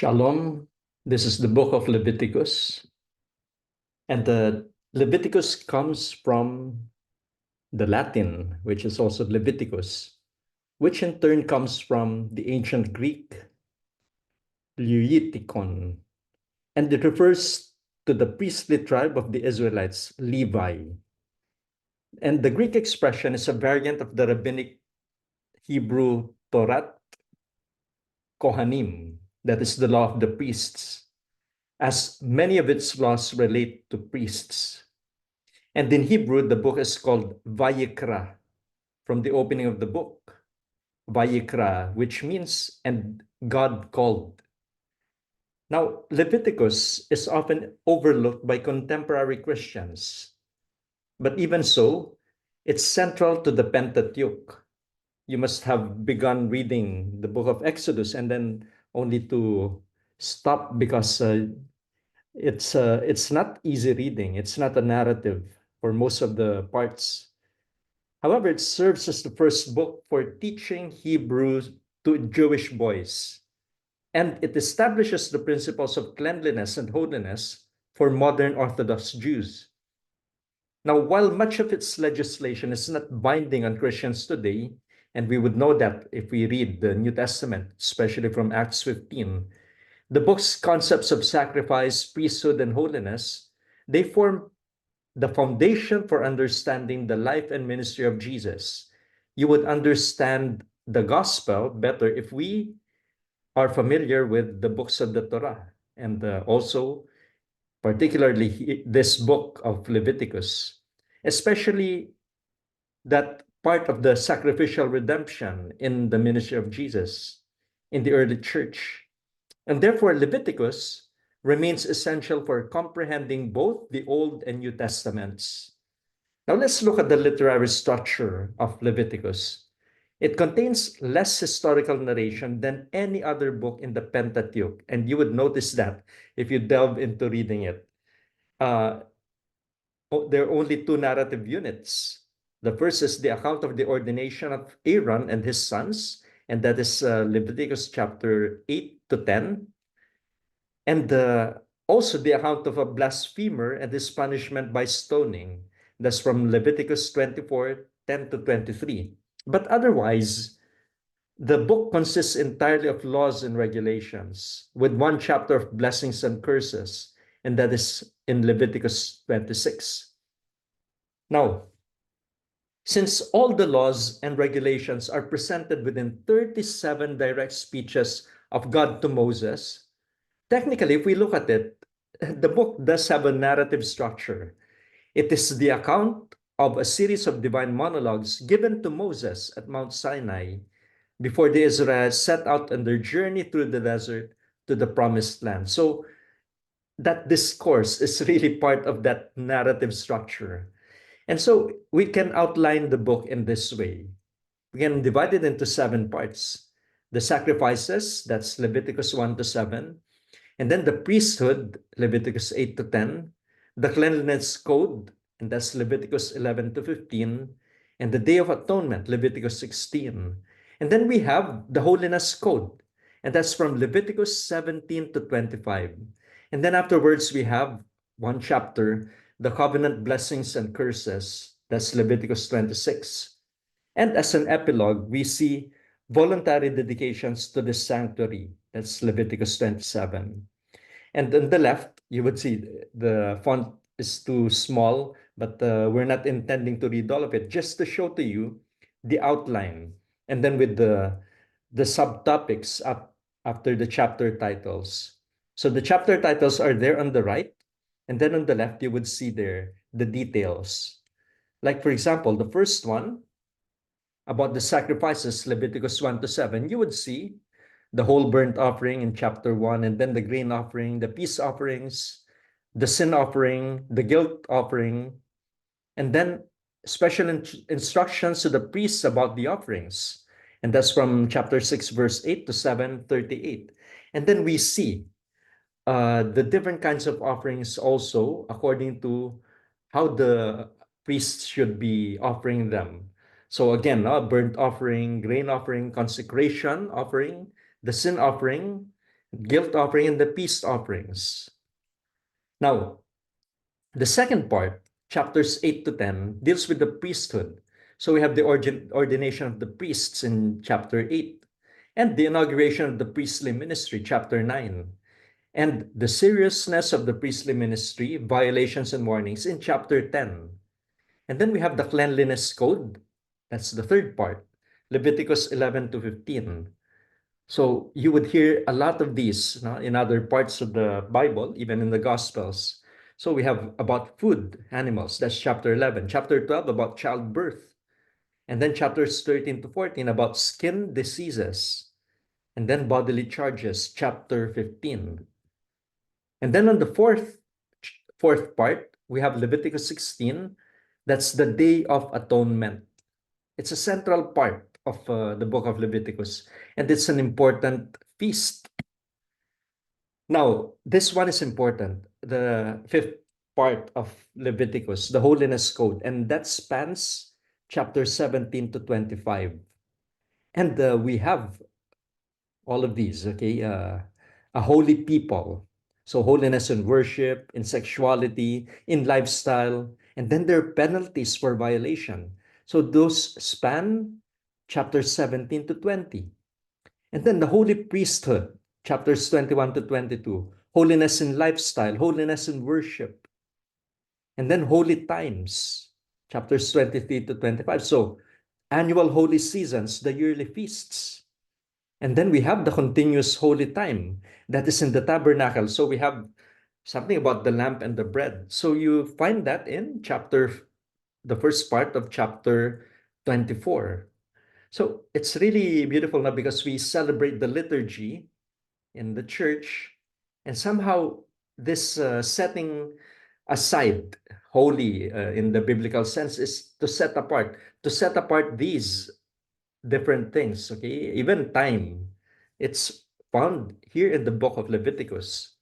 Shalom. This is the book of Leviticus. And the Leviticus comes from the Latin, which is also Leviticus, which in turn comes from the ancient Greek Leutikon. And it refers to the priestly tribe of the Israelites, Levi. And the Greek expression is a variant of the rabbinic Hebrew Torah Kohanim, that is the law of the priests, as many of its laws relate to priests. And in Hebrew, the book is called Vayikra, from the opening of the book, Vayikra, which means, and God called. Now, Leviticus is often overlooked by contemporary Christians, but even so, it's central to the Pentateuch. You must have begun reading the book of Exodus and then only to stop because it's not easy reading. It's not a narrative for most of the parts. However, it serves as the first book for teaching Hebrew to Jewish boys, and it establishes the principles of cleanliness and holiness for modern Orthodox Jews. Now, while much of its legislation is not binding on Christians today, and we would know that if we read the New Testament, especially from Acts 15, the book's concepts of sacrifice, priesthood, and holiness, they form the foundation for understanding the life and ministry of Jesus. You would understand the gospel better if we are familiar with the books of the Torah, and also particularly this book of Leviticus, especially that part of the sacrificial redemption in the ministry of Jesus in the early church. And therefore, Leviticus remains essential for comprehending both the Old and New Testaments. Now let's look at the literary structure of Leviticus. It contains less historical narration than any other book in the Pentateuch, and you would notice that if you delve into reading it. There are only two narrative units. The first is the account of the ordination of Aaron and his sons, and that is Leviticus chapter 8 to 10. And also the account of a blasphemer and his punishment by stoning. That's from Leviticus 24, 10 to 23. But otherwise, the book consists entirely of laws and regulations, with one chapter of blessings and curses, and that is in Leviticus 26. Now, since all the laws and regulations are presented within 37 direct speeches of God to Moses, technically, if we look at it, the book does have a narrative structure. It is the account of a series of divine monologues given to Moses at Mount Sinai before the Israelites set out on their journey through the desert to the promised land. So that discourse is really part of that narrative structure. And so we can outline the book in this way. We can divide it into 7 parts. The sacrifices, that's Leviticus 1 to 7. And then the priesthood, Leviticus 8 to 10. The cleanliness code, and that's Leviticus 11 to 15. And the Day of Atonement, Leviticus 16. And then we have the holiness code, and that's from Leviticus 17 to 25. And then afterwards, we have one chapter, the covenant blessings and curses, that's Leviticus 26. And as an epilogue, we see voluntary dedications to the sanctuary, that's Leviticus 27. And on the left, you would see the font is too small, but we're not intending to read all of it, just to show to you the outline. And then with the subtopics up after the chapter titles. So the chapter titles are there on the right, and then on the left, you would see there the details. Like, for example, the first one about the sacrifices, Leviticus 1 to 7, you would see the whole burnt offering in chapter 1, and then the grain offering, the peace offerings, the sin offering, the guilt offering, and then special instructions to the priests about the offerings. And that's from chapter 6, verse 8 to 7:38. And then we see the different kinds of offerings also according to how the priests should be offering them. So again, burnt offering, grain offering, consecration offering, the sin offering, guilt offering, and the peace offerings. Now, the second part, chapters 8 to 10, deals with the priesthood. So we have the ordination of the priests in chapter 8, and the inauguration of the priestly ministry, chapter 9, and the seriousness of the priestly ministry, violations and warnings in chapter 10. And then we have the cleanliness code. That's the third part, Leviticus 11 to 15. So you would hear a lot of these, no, in other parts of the Bible, even in the Gospels. So we have about food, animals, that's chapter 11. Chapter 12 about childbirth. And then chapters 13 to 14 about skin diseases. And then bodily charges, chapter 15. And then on the fourth part, we have Leviticus 16. That's the Day of Atonement. It's a central part of the book of Leviticus, and it's an important feast. Now, this one is important, the fifth part of Leviticus, the Holiness Code, and that spans chapter 17 to 25. And we have all of these, okay? A holy people. So holiness in worship, in sexuality, in lifestyle, and then there are penalties for violation. So those span chapter 17 to 20. And then the holy priesthood, chapters 21 to 22. Holiness in lifestyle, holiness in worship. And then holy times, chapters 23 to 25. So annual holy seasons, the yearly feasts. And then we have the continuous holy time that is in the tabernacle. So we have something about the lamp and the bread. So you find that in the first part of chapter 24. So it's really beautiful now because we celebrate the liturgy in the church, and somehow this setting aside holy in the biblical sense is to set apart these different things, okay? Even time, it's found here in the book of Leviticus.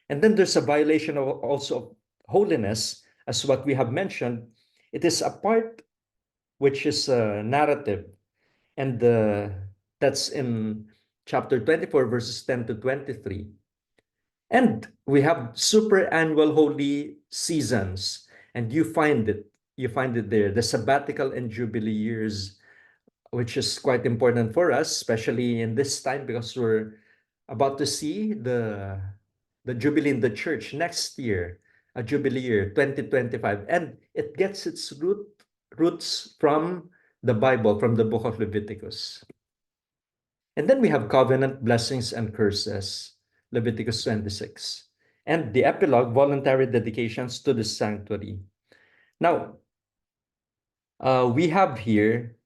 And then there's a violation of also of holiness, as what we have mentioned. It is a part which is a narrative, and that's in chapter 24, verses 10 to 23. And we have superannual holy seasons, and you find it there, the sabbatical and jubilee years, which is quite important for us, especially in this time because we're about to see the jubilee in the church next year, a jubilee year 2025, and it gets its roots from the Bible, from the book of Leviticus. And then we have covenant blessings and curses, Leviticus 26, and the epilogue, voluntary dedications to the sanctuary. Now, we have here,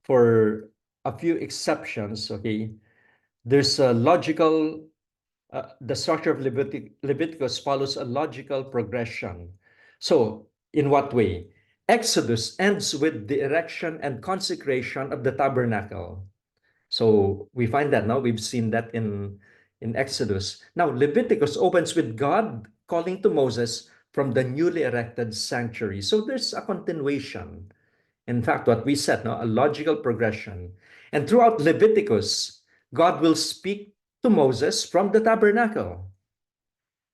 for a few exceptions, okay, there's a logical, the structure of Leviticus follows a logical progression. So, in what way? Exodus ends with the erection and consecration of the tabernacle. So we find that now, we've seen that in Exodus. Now, Leviticus opens with God calling to Moses from the newly erected sanctuary. So there's a continuation. In fact, what we said, no, a logical progression. And throughout Leviticus, God will speak to Moses from the tabernacle.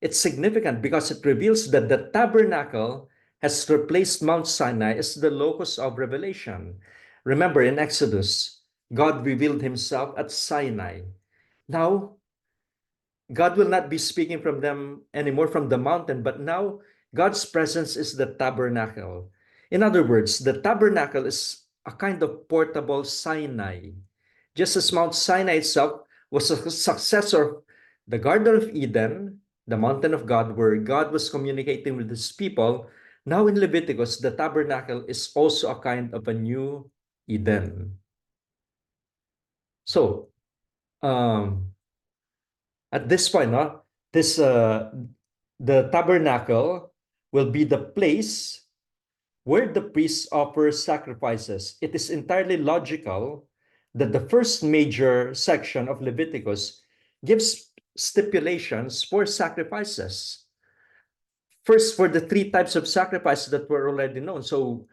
It's significant because it reveals that the tabernacle has replaced Mount Sinai as the locus of revelation. Remember, in Exodus, God revealed himself at Sinai. Now, God will not be speaking from them anymore from the mountain, but now God's presence is the tabernacle. In other words, the tabernacle is a kind of portable Sinai. Just as Mount Sinai itself was a successor of the Garden of Eden, the mountain of God, where God was communicating with his people, now in Leviticus, the tabernacle is also a kind of a new Eden. So, at this point, no, the tabernacle will be the place where the priests offer sacrifices. It is entirely logical that the first major section of Leviticus gives stipulations for sacrifices. First, for the three types of sacrifice that were already known. So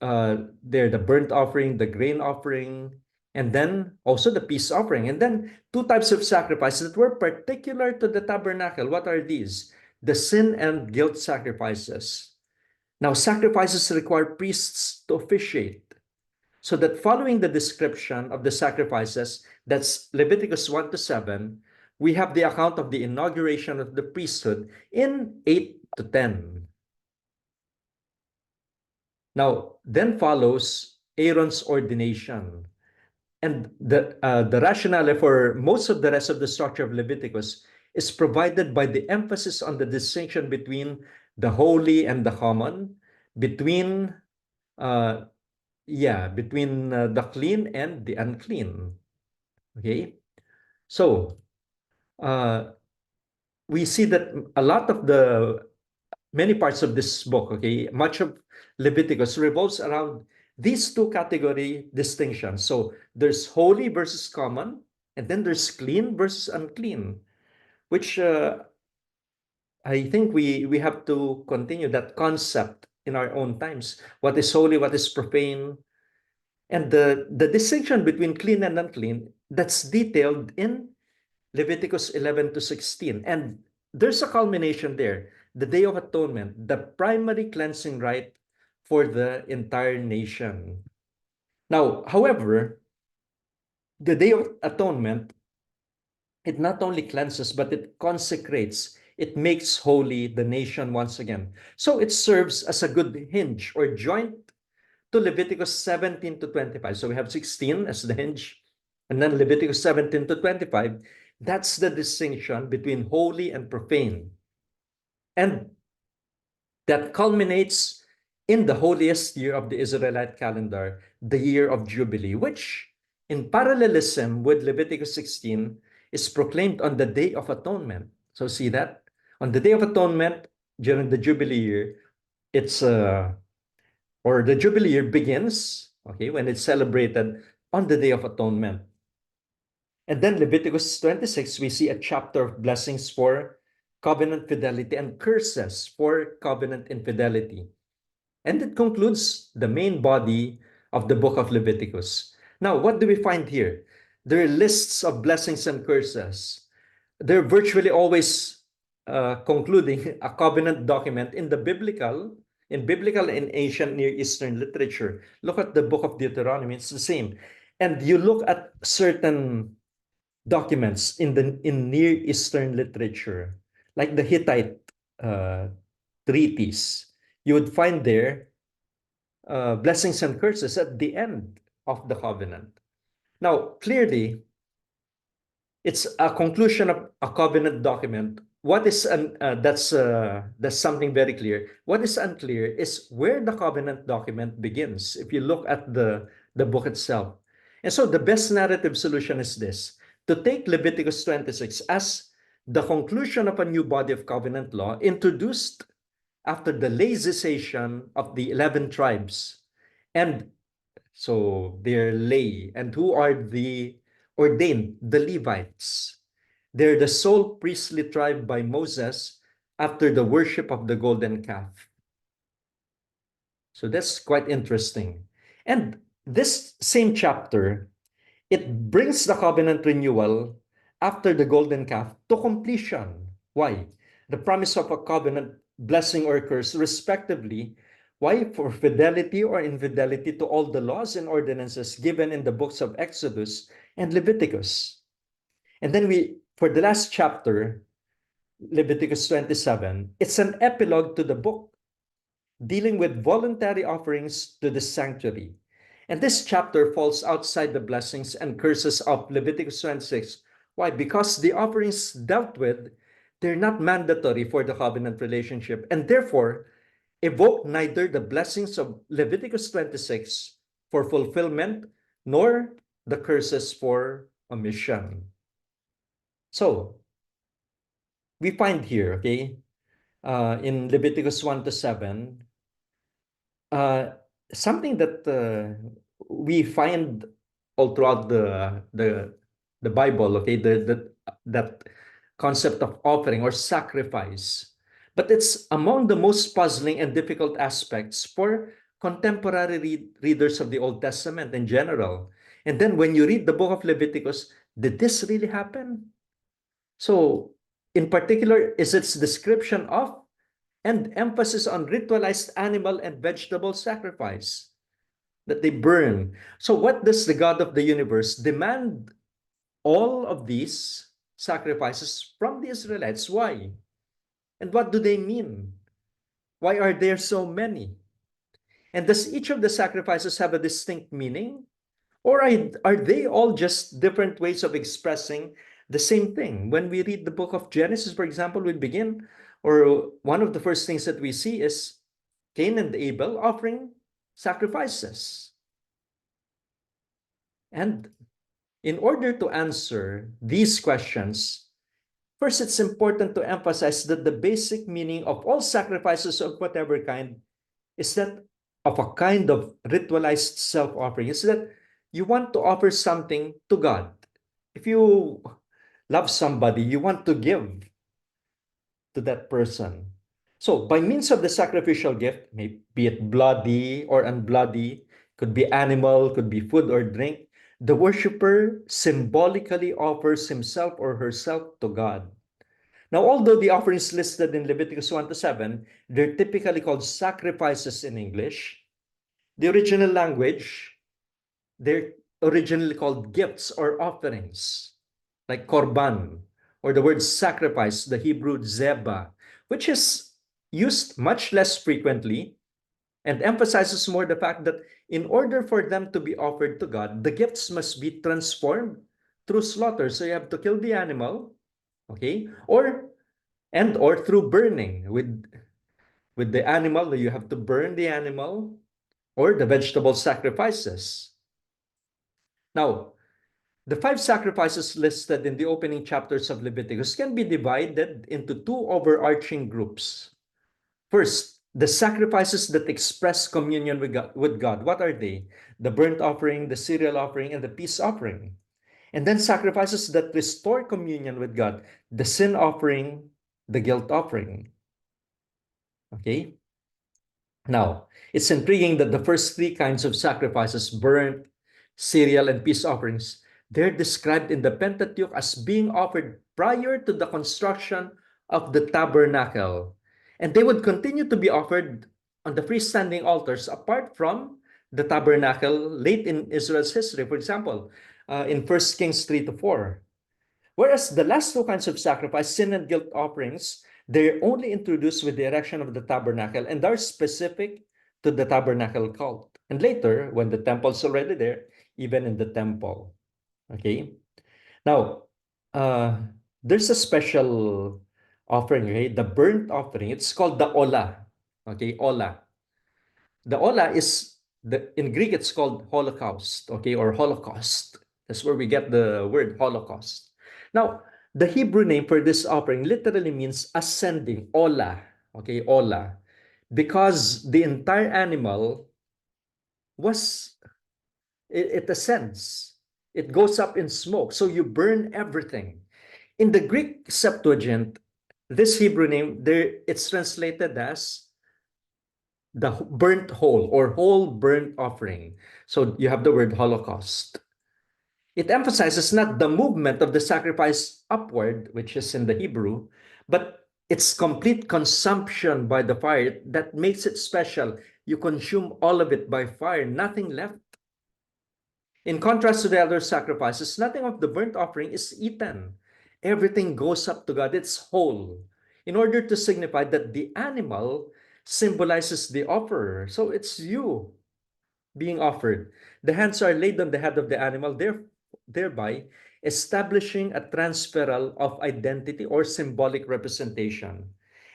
they're the burnt offering, the grain offering, and then also the peace offering. And then two types of sacrifices that were particular to the tabernacle. What are these? The sin and guilt sacrifices. Now, sacrifices require priests to officiate. So that following the description of the sacrifices, that's Leviticus 1 to 7, we have the account of the inauguration of the priesthood in 8 to 10. Now, then follows Aaron's ordination. And the rationale for most of the rest of the structure of Leviticus is provided by the emphasis on the distinction between the holy and the common, between uh, the clean and the unclean. Okay, so uh, we see that a lot of the many parts of this book, okay, much of Leviticus revolves around these two category distinctions. So there's holy versus common, and then there's clean versus unclean, which I think we have to continue that concept in our own times. What is holy, what is profane, and the distinction between clean and unclean, that's detailed in Leviticus 11 to 16. And there's a culmination there, the Day of Atonement, the primary cleansing rite for the entire nation. Now, however, the Day of Atonement, it not only cleanses, but it consecrates, it makes holy the nation once again. So it serves as a good hinge or joint to Leviticus 17 to 25. So we have 16 as the hinge, and then Leviticus 17 to 25. That's the distinction between holy and profane. And that culminates in the holiest year of the Israelite calendar, the year of Jubilee, which, in parallelism with Leviticus 16, is proclaimed on the Day of Atonement. So see that? On the Day of Atonement, during the Jubilee year, it's or the Jubilee year begins, okay, when it's celebrated on the Day of Atonement. And then Leviticus 26, we see a chapter of blessings for covenant fidelity and curses for covenant infidelity. And it concludes the main body of the book of Leviticus. Now, what do we find here? There are lists of blessings and curses. They're virtually always concluding a covenant document in biblical and ancient Near Eastern literature. Look at the book of Deuteronomy, it's the same. And you look at certain documents in Near Eastern literature, like the Hittite uh, treatise, you would find there blessings and curses at the end of the covenant. Now, clearly, it's a conclusion of a covenant document. What is that's something very clear. What is unclear is where the covenant document begins. If you look at the book itself, and so the best narrative solution is this: to take Leviticus 26 as the conclusion of a new body of covenant law introduced after the laicization of the 11 tribes, and so they're lay. And who are the ordained? The Levites. They're the sole priestly tribe by Moses after the worship of the golden calf. So that's quite interesting. And this same chapter, it brings the covenant renewal after the golden calf to completion. Why? The promise of a covenant blessing or curse, respectively. Why? For fidelity or infidelity to all the laws and ordinances given in the books of Exodus and Leviticus. And then for the last chapter, Leviticus 27, it's an epilogue to the book dealing with voluntary offerings to the sanctuary. And this chapter falls outside the blessings and curses of Leviticus 26. Why? Because the offerings dealt with, they're not mandatory for the covenant relationship, and therefore evoke neither the blessings of Leviticus 26 for fulfillment nor the curses for omission. So we find here, okay, in Leviticus 1 to 7, uh, something that we find all throughout the Bible, okay, that concept of offering or sacrifice, but it's among the most puzzling and difficult aspects for contemporary readers of the Old Testament in general. And then when you read the book of Leviticus, did this really happen? So, in particular, is its description of and emphasis on ritualized animal and vegetable sacrifice that they burn. So, what does the God of the universe demand all of these sacrifices from the Israelites? Why? And what do they mean? Why are there so many? And does each of the sacrifices have a distinct meaning? Or are they all just different ways of expressing the same thing? When we read the book of Genesis, for example, we begin, or one of the first things that we see is Cain and Abel offering sacrifices. And in order to answer these questions, first it's important to emphasize that the basic meaning of all sacrifices of whatever kind is that of a kind of ritualized self-offering. Is that you want to offer something to God. If you love somebody, you want to give to that person. So by means of the sacrificial gift, be it bloody or unbloody, could be animal, could be food or drink, the worshiper symbolically offers himself or herself to God. Now, although the offerings listed in Leviticus 1 to 7, they're typically called sacrifices in English, the original language, they're originally called gifts or offerings, like korban, or the word sacrifice, the Hebrew zeba, which is used much less frequently and emphasizes more the fact that in order for them to be offered to God, the gifts must be transformed through slaughter. So you have to kill the animal, okay, or through burning with the animal. You have to burn the animal or the vegetable sacrifices. Now, the five sacrifices listed in the opening chapters of Leviticus can be divided into two overarching groups. First, the sacrifices that express communion with God. What are they? The burnt offering, the cereal offering, and the peace offering. And then sacrifices that restore communion with God, the sin offering, the guilt offering. Okay? Now, it's intriguing that the first three kinds of sacrifices, burnt, cereal, and peace offerings, they're described in the Pentateuch as being offered prior to the construction of the tabernacle. And they would continue to be offered on the freestanding altars apart from the tabernacle late in Israel's history. For example, in 1 Kings 3 to 4. Whereas the last two kinds of sacrifice, sin and guilt offerings, they're only introduced with the erection of the tabernacle and are specific to the tabernacle cult. And later, when the temple's already there, even in the temple. Okay? Now, uh, there's a special offering, okay? The burnt offering. It's called the ola. Okay, ola. The ola is in Greek it's called holocaust, okay, or holocaust. That's where we get the word holocaust. Now, the Hebrew name for this offering literally means ascending, ola, okay, ola, because the entire animal was it ascends. It goes up in smoke. So you burn everything. In the Greek Septuagint, this Hebrew name there it's translated as the burnt whole or whole burnt offering. So you have the word Holocaust. It emphasizes not the movement of the sacrifice upward, which is in the Hebrew, but its complete consumption by the fire that makes it special. You consume all of it by fire, nothing left. In contrast to the other sacrifices, nothing of the burnt offering is eaten. Everything goes up to God, it's whole, in order to signify that the animal symbolizes the offerer. So it's you being offered. The hands are laid on the head of the animal, thereby establishing a transferal of identity or symbolic representation.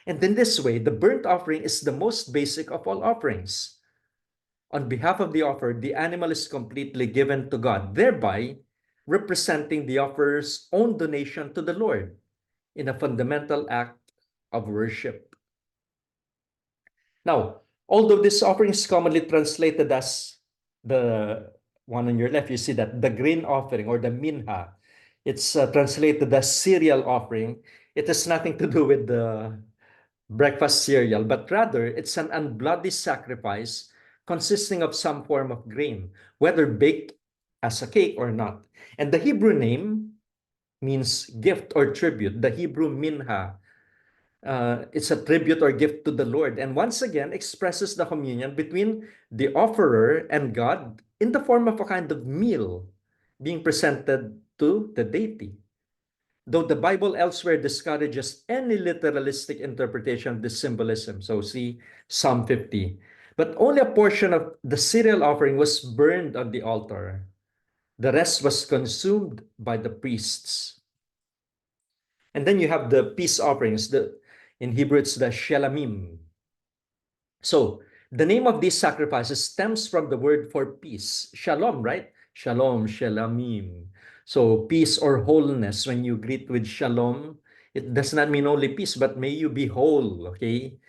And in this way, the burnt offering is the most basic of all offerings. On behalf of the offerer, the animal is completely given to God, thereby representing the offerer's own donation to the Lord in a fundamental act of worship. Now, although this offering is commonly translated as the one on your left, you see that the grain offering or the minha, it's translated as cereal offering. It has nothing to do with the breakfast cereal, but rather it's an unbloody sacrifice consisting of some form of grain, whether baked as a cake or not. And the Hebrew name means gift or tribute. The Hebrew minha, it's a tribute or gift to the Lord. And once again, expresses the communion between the offerer and God in the form of a kind of meal being presented to the deity. Though the Bible elsewhere discourages any literalistic interpretation of this symbolism. So see Psalm 50. But only a portion of the cereal offering was burned on the altar. The rest was consumed by the priests. And then you have the peace offerings. In Hebrew, it's the shelamim. So the name of these sacrifices stems from the word for peace. Shalom, right? Shalom, shelamim. So peace or wholeness, when you greet with shalom, it does not mean only peace, but may you be whole, okay?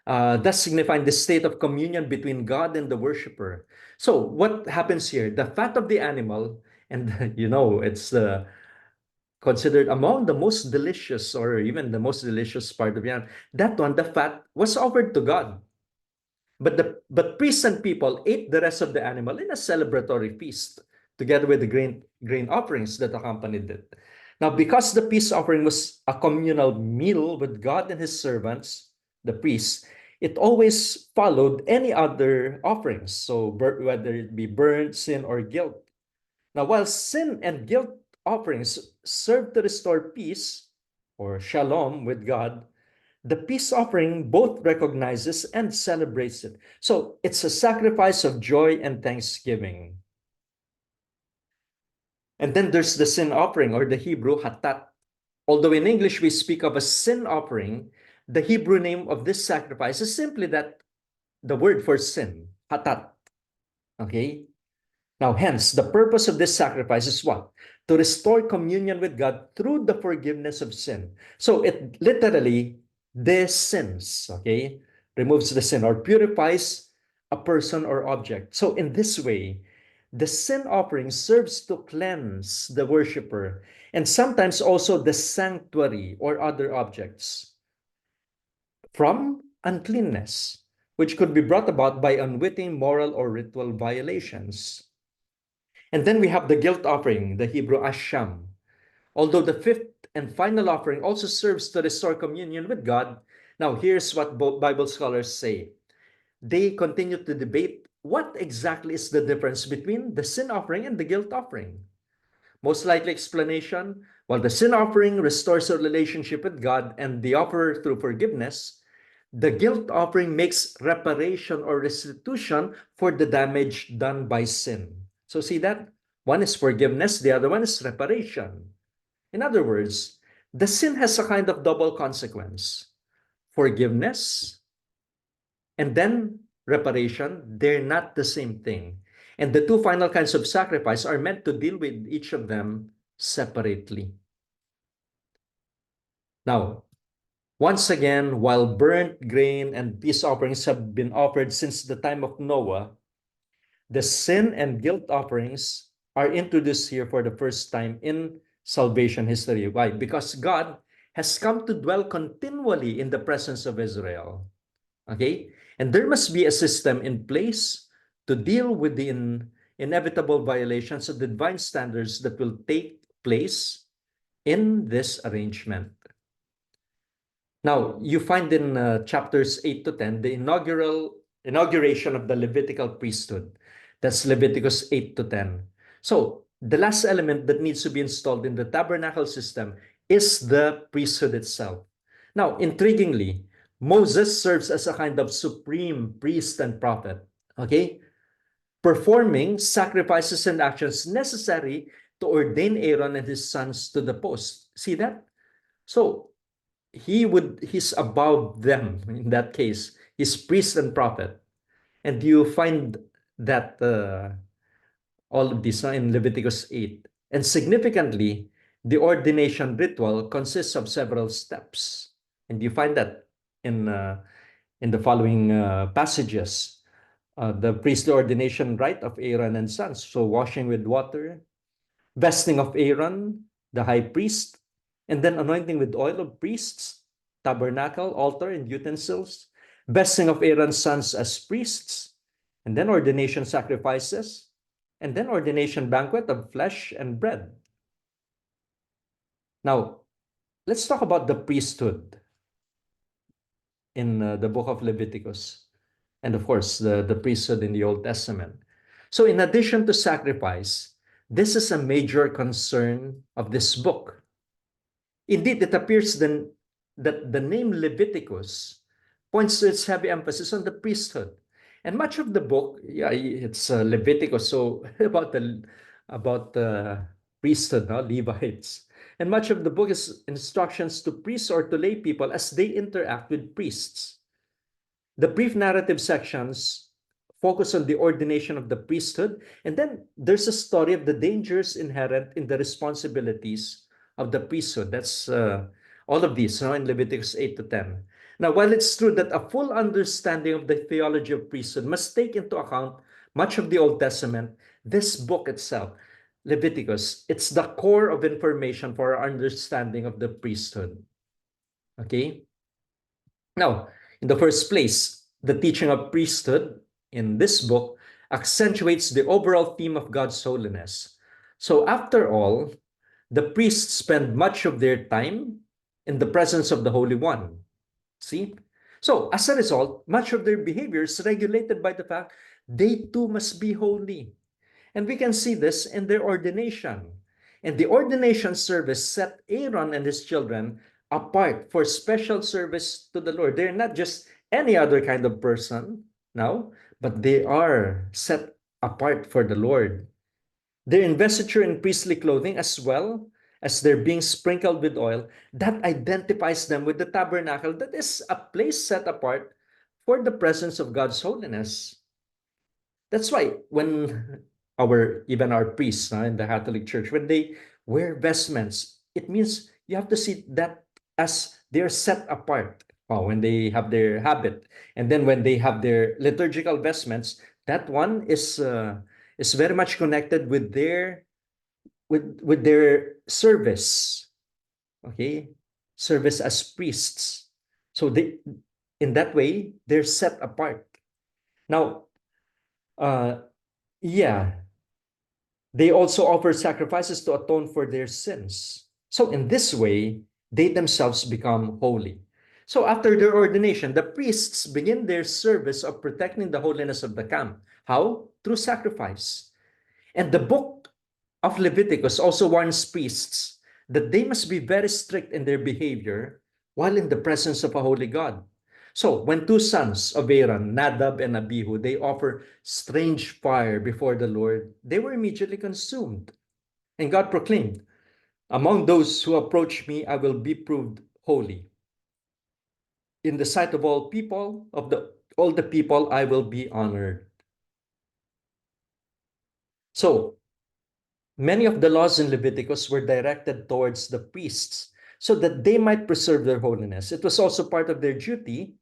Thus signifying the state of communion between God and the worshiper. So what happens here? The fat of the animal, and it's considered among the most delicious or even the most delicious part of yam. That one, the fat, was offered to God. But priests and people ate the rest of the animal in a celebratory feast, together with the grain offerings that accompanied it. Now, because the peace offering was a communal meal with God and his servants, the priests, it always followed any other offerings. So whether it be burnt, sin, or guilt. Now, while sin and guilt offerings serve to restore peace or shalom with God, the peace offering both recognizes and celebrates it. So it's a sacrifice of joy and thanksgiving. And then there's the sin offering, or the Hebrew hatat. Although in English we speak of a sin offering, the Hebrew name of this sacrifice is simply the word for sin, hatat. Okay? Now, hence, the purpose of this sacrifice is what? To restore communion with God through the forgiveness of sin. So it literally desins, okay? Removes the sin or purifies a person or object. So in this way, the sin offering serves to cleanse the worshiper and sometimes also the sanctuary or other objects from uncleanness, which could be brought about by unwitting moral or ritual violations. And then we have the guilt offering, the Hebrew asham. Although the fifth and final offering also serves to restore communion with God, now here's what Bible scholars say. They continue to debate what exactly is the difference between the sin offering and the guilt offering. Most likely explanation, while the sin offering restores a relationship with God and the offerer through forgiveness, the guilt offering makes reparation or restitution for the damage done by sin. So see that? One is forgiveness, the other one is reparation. In other words, the sin has a kind of double consequence. Forgiveness and then reparation, they're not the same thing. And the two final kinds of sacrifice are meant to deal with each of them separately. Now, once again, while burnt grain and peace offerings have been offered since the time of Noah, the sin and guilt offerings are introduced here for the first time in salvation history. Why? Because God has come to dwell continually in the presence of Israel. Okay? And there must be a system in place to deal with the inevitable violations of the divine standards that will take place in this arrangement. Now, you find in chapters 8 to 10 the inauguration of the Levitical priesthood. That's Leviticus 8 to 10. So, the last element that needs to be installed in the tabernacle system is the priesthood itself. Now, intriguingly, Moses serves as a kind of supreme priest and prophet, okay? Performing sacrifices and actions necessary to ordain Aaron and his sons to the post. See that? So, he's above them in that case. He's priest and prophet. And you find that all of this in Leviticus 8. And significantly, the ordination ritual consists of several steps. And you find that in the following passages. The priestly ordination rite of Aaron and sons. So washing with water, vesting of Aaron, the high priest, and then anointing with oil of priests, tabernacle, altar, and utensils, vesting of Aaron's sons as priests, and then ordination sacrifices, and then ordination banquet of flesh and bread. Now, let's talk about the priesthood in the book of Leviticus, and of course, the priesthood in the Old Testament. So, in addition to sacrifice, this is a major concern of this book. Indeed, it appears then that the name Leviticus points to its heavy emphasis on the priesthood. And much of the book, yeah, it's Leviticus, so about the priesthood, no? Levites. And much of the book is instructions to priests or to lay people as they interact with priests. The brief narrative sections focus on the ordination of the priesthood, and then there's a story of the dangers inherent in the responsibilities of the priesthood. That's all of these, in Leviticus 8 to 10. Now, while it's true that a full understanding of the theology of priesthood must take into account much of the Old Testament, this book itself, Leviticus, it's the core of information for our understanding of the priesthood. Okay? Now, in the first place, the teaching of priesthood in this book accentuates the overall theme of God's holiness. So, after all, the priests spend much of their time in the presence of the Holy One. See? So, as a result, much of their behavior is regulated by the fact they too must be holy. And we can see this in their ordination. And the ordination service set Aaron and his children apart for special service to the Lord. They're not just any other kind of person now, but they are set apart for the Lord. Their investiture in priestly clothing, as well as their being sprinkled with oil, that identifies them with the tabernacle, that is a place set apart for the presence of God's holiness. That's why when even our priests in the Catholic Church, when they wear vestments, it means you have to see that as they're set apart. When they have their habit, and then when they have their liturgical vestments, that one is very much connected with their service. Okay, service as priests. So in that way, they're set apart. Now, yeah, they also offer sacrifices to atone for their sins. So in this way, they themselves become holy. So after their ordination, the priests begin their service of protecting the holiness of the camp. How? Through sacrifice. And the book of Leviticus also warns priests that they must be very strict in their behavior while in the presence of a holy God. So when two sons of Aaron, Nadab and Abihu, they offer strange fire before the Lord, they were immediately consumed. And God proclaimed, "Among those who approach me, I will be proved holy. In the sight of all people, all the people, I will be honored." So many of the laws in Leviticus were directed towards the priests so that they might preserve their holiness. It was also part of their duty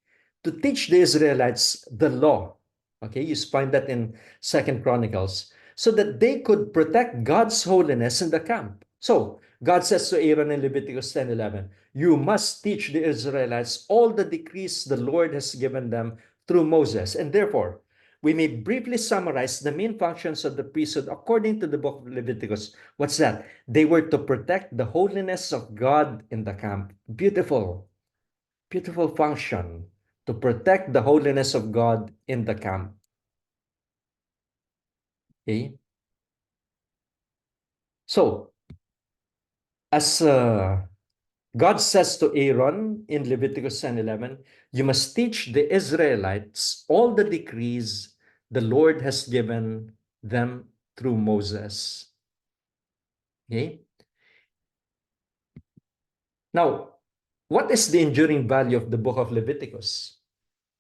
to teach the Israelites the law. Okay, you find that in Second Chronicles, so that they could protect God's holiness in the camp. So God says to Aaron in Leviticus 10:11, "You must teach the Israelites all the decrees the Lord has given them through Moses." And therefore, we may briefly summarize the main functions of the priesthood according to the book of Leviticus. What's that? They were to protect the holiness of God in the camp. Beautiful, beautiful function, to protect the holiness of God in the camp. Okay? So, as God says to Aaron in Leviticus 10:11, "You must teach the Israelites all the decrees the Lord has given them through Moses." Okay? Now, what is the enduring value of the book of Leviticus?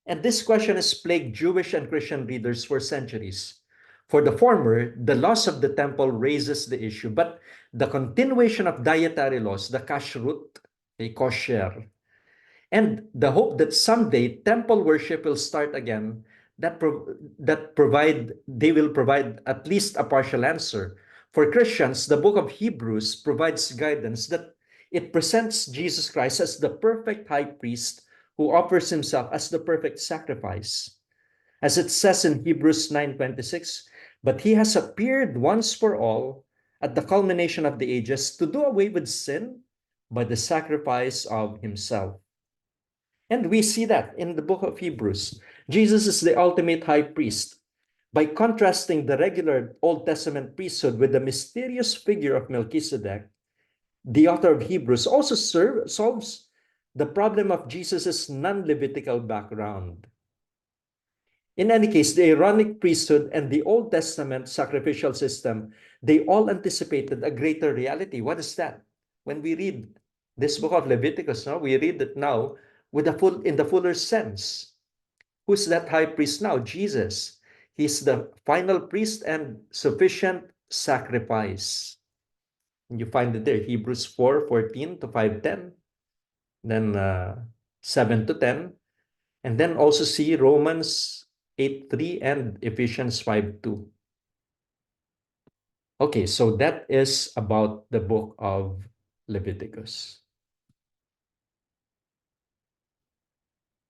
And this question has plagued Jewish and Christian readers for centuries. For the former, the loss of the temple raises the issue, but the continuation of dietary laws, the kashrut, a kosher, and the hope that someday temple worship will start again, they will provide at least a partial answer. For Christians, the book of Hebrews provides guidance that it presents Jesus Christ as the perfect high priest who offers himself as the perfect sacrifice. As it says in Hebrews 9:26, But he has appeared once for all at the culmination of the ages to do away with sin by the sacrifice of himself. And we see that in the book of Hebrews. Jesus is the ultimate high priest. By contrasting the regular Old Testament priesthood with the mysterious figure of Melchizedek, the author of Hebrews also solves the problem of Jesus's non-Levitical background. In any case, the Aaronic priesthood and the Old Testament sacrificial system, they all anticipated a greater reality. What is that? When we read this book of Leviticus, no, we read it now with in the fuller sense. Who's that high priest now? Jesus. He's the final priest and sufficient sacrifice. And you find it there, Hebrews 4:14 to 5:10, then 7 to 10, and then also see Romans 8:3 and Ephesians 5:2. Okay, so that is about the book of Leviticus.